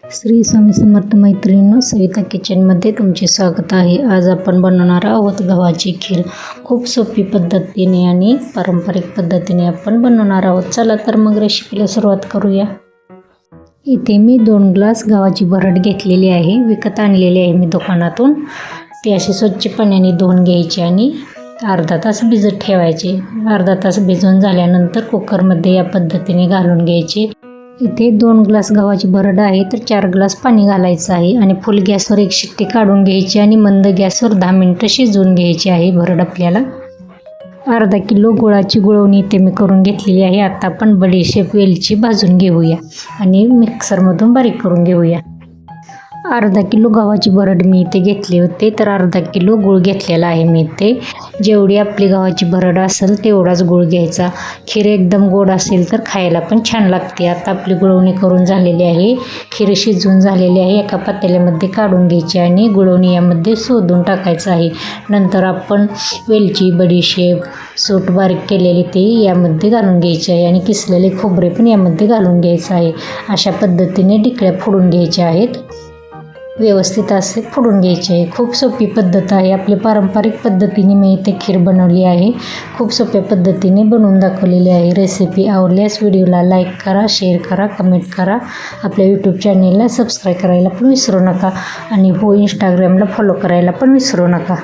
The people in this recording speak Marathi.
श्री स्वामी समर्थ मैत्रिणींनो, सविता किचनमध्ये तुमचे स्वागत आहे। आज आपण बनवणार आहोत गव्हाची खीर। खूप सोपी पद्धतीने आणि पारंपरिक पद्धतीने आपण बनवणार आहोत। चला तर मग रेसिपीला सुरुवात करूया। इथे मी 2 ग्लास गव्हाची भरड घेतलेली आहे, विकत आणलेली आहे मी दुकानातून। ती अशी स्वच्छ पाण्याने धुवून घ्यायची आणि अर्धा तास भिजत ठेवायचे। अर्धा तास भिजून झाल्यानंतर कुकरमध्ये या पद्धतीने घालून घ्यायचे। इथे 2 ग्लास गव्हाची भरड आहे तर 4 ग्लास पाणी घालायचं आहे आणि फुल गॅसवर एक शिट्टी काढून घ्यायची आणि मंद गॅसवर 10 मिनिटं शिजवून घ्यायची आहे भरड आपल्याला। अर्धा किलो गुळाची गुळवणी इथे मी करून घेतलेली आहे। आता आपण बडीशेप वेलची भाजून घेऊया आणि मिक्सरमधून बारीक करून घेऊया। अर्धा किलो गव्हाची भरड मी इथे घेतली होते तर अर्धा किलो गूळ घेतलेला आहे मी इथे। जेवढी आपली गव्हाची भरड असेल तेवढाच गूळ घ्यायचा। खीर एकदम गोड असेल तर खायला पण छान लागते। आता आपली गुळवणी करून झालेली आहे, खीर शिजून झालेली आहे। एका पातेल्यामध्ये काढून घ्यायची आणि गुळवणी यामध्ये शोधून टाकायचं आहे। नंतर आपण वेलची, बडीशेप, सूट बारीक केलेली ते यामध्ये घालून घ्यायचे आहे आणि किसलेले खोबरे पण यामध्ये घालून घ्यायचं आहे। अशा पद्धतीने ढिकळ्या फोडून घ्यायच्या आहेत, व्यवस्थित असे फोडून घ्यायचे आहे। खूप सोपी पद्धत आहे, आपली पारंपरिक पद्धतीने मी इथे खीर बनवली आहे। खूप सोप्या पद्धतीने बनवून दाखवलेली आहे। रेसिपी आवडल्यास व्हिडिओला लाईक करा, शेअर करा, कमेंट करा। आपल्या यूट्यूब चॅनेलला सबस्क्राईब करायला पण विसरू नका आणि इंस्टाग्रामला फॉलो करायला पण विसरू नका।